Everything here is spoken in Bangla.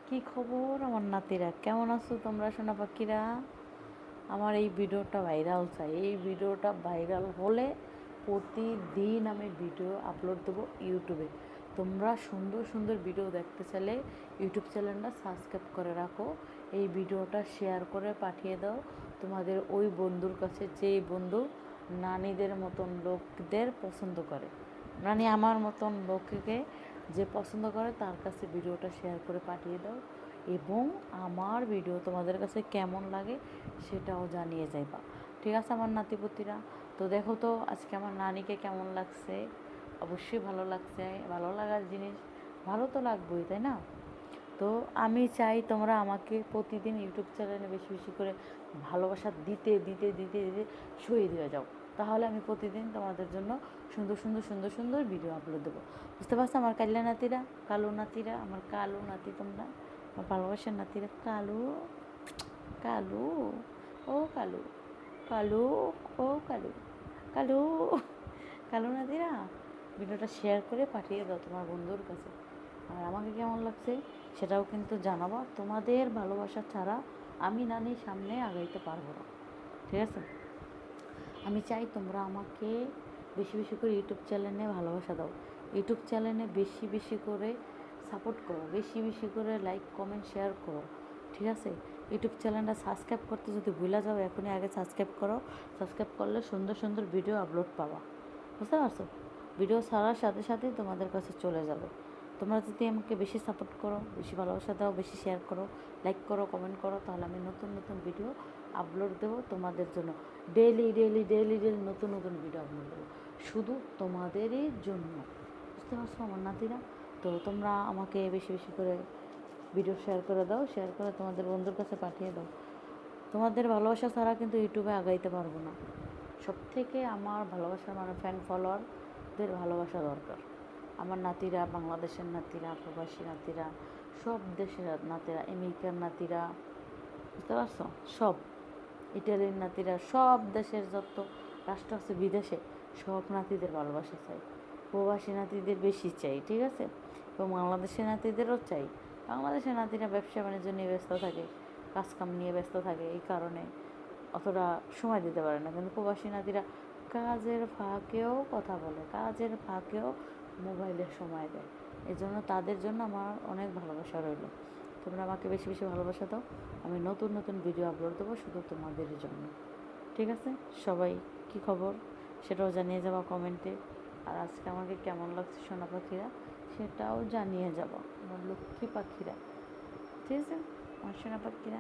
কি খবর আমার নাতিরা, কেমন আছো তোমরা সোনা পাখিরা? আমার এই ভিডিওটা ভাইরাল চাই। এই ভিডিওটা ভাইরাল হলে প্রতিদিন আমি ভিডিও আপলোড দেবো ইউটিউবে। তোমরা সুন্দর সুন্দর ভিডিও দেখতে চাইলে ইউটিউব চ্যানেলটা সাবস্ক্রাইব করে রাখো। এই ভিডিওটা শেয়ার করে পাঠিয়ে দাও তোমাদের ওই বন্ধুর কাছে, যেই বন্ধু নানিদের মতন লোকদের পছন্দ করে, মানে আমার মতন লোককে যে পছন্দ করে তার কাছে ভিডিওটা শেয়ার করে পাঠিয়ে দাও। এবং আমার ভিডিও তোমাদের কাছে কেমন লাগে সেটাও জানিয়ে যাইবা। ঠিক আছে আমার নাতিপুতিরা? তো দেখো তো আজকে আমার নানিকে কেমন লাগছে। অবশ্যই ভালো লাগছে। ভালো লাগার জিনিস ভালো তো লাগবেই, তাই না? তো আমি চাই তোমরা আমাকে প্রতিদিন ইউটিউব চ্যানেলে বেশি বেশি করে ভালোবাসা দিতে দিতে দিতে দিতে শহীদ হয়ে যাও। তাহলে আমি প্রতিদিন তোমাদের জন্য সুন্দর সুন্দর সুন্দর সুন্দর ভিডিও আপলোড দেবো। বুঝতে পারছো আমার কাল্লা নাতিরা, কালো নাতিরা, আমার কালো নাতি তোমরা, আমার ভালোবাসার নাতিরা। কালু, কালু, ও কালু, কালু, ও কালু, কালু, কালু নাতিরা, ভিডিওটা শেয়ার করে পাঠিয়ে দাও তোমার বন্ধুর কাছে। আর আমাকে কেমন লাগছে সেটাও কিন্তু জানাবা। তোমাদের ভালোবাসা ছাড়া আমি নানির সামনে আগাইতে পারবো না। ঠিক আছে? আমি চাই তোমরা আমাকে বেশি বেশি করে ইউটিউব চ্যানেলে ভালোবাসা দাও। ইউটিউব চ্যানেলে বেশি বেশি করে সাপোর্ট করো, বেশি বেশি করে লাইক কমেন্ট শেয়ার করো। ঠিক আছে? ইউটিউব চ্যানেলটা সাবস্ক্রাইব করতে যদি ভুলে যাও, এখনই আগে সাবস্ক্রাইব করো। সাবস্ক্রাইব করলে সুন্দর সুন্দর ভিডিও আপলোড পাবা। বুঝতে পারছো? ভিডিও ছাড়ার সাথে সাথেই তোমাদের কাছে চলে যাবে। তোমরা যদি আমাকে বেশি সাপোর্ট করো, বেশি ভালোবাসা দাও, বেশি শেয়ার করো, লাইক করো, কমেন্ট করো, তাহলে আমি নতুন নতুন ভিডিও আপলোড দেবো তোমাদের জন্য। ডেইলি ডেইলি ডেইলি ডেইলি নতুন নতুন ভিডিও আপলোড দেবো শুধু তোমাদেরই জন্য। বুঝতে পারছো আমার নাতিরা? তো তোমরা আমাকে বেশি বেশি করে ভিডিও শেয়ার করে দাও, শেয়ার করে তোমাদের বন্ধুর কাছে পাঠিয়ে দাও। তোমাদের ভালোবাসা ছাড়া কিন্তু ইউটিউবে আগাইতে পারবো না। সব থেকে আমার ভালোবাসা মানে ফ্যান ফলোয়ারদের ভালোবাসা দরকার। আমার নাতিরা, বাংলাদেশের নাতিরা, প্রবাসী নাতিরা, সব দেশের নাতিরা, আমেরিকার নাতিরা, বুঝতে পারছো? সব ইটালির নাতিরা, সব দেশের যত রাষ্ট্র আছে বিদেশে, সব নাতিদের ভালোবাসা চাই। প্রবাসী নাতিদের বেশি চাই। ঠিক আছে? এবং বাংলাদেশের নাতিদেরও চাই। বাংলাদেশের নাতিরা ব্যবসা বাণিজ্য নিয়ে ব্যস্ত থাকে, কাজকাম নিয়ে ব্যস্ত থাকে, এই কারণে অতটা সময় দিতে পারে না। কিন্তু প্রবাসী নাতিরা কাজের ফাঁকেও কথা বলে, কাজের ফাঁকেও মোবাইলে সময় দেয়। এই জন্য তাদের জন্য আমার অনেক ভালোবাসা রইল। তোমরা আমাকে বেশি বেশি ভালোবাসা দাও। আমি নতুন নতুন ভিডিও আপলোড দেবো শুধু তোমাদের জন্য। ঠিক আছে? সবাই কি খবর সেটাও জানিয়ে যাবা কমেন্টে। আর আজকে আমাকে কেমন লাগছে সোনা পাখিরা সেটাও জানিয়ে যাবো, আমার লক্ষ্মী পাখিরা। ঠিক আছে আমার সোনা পাখিরা?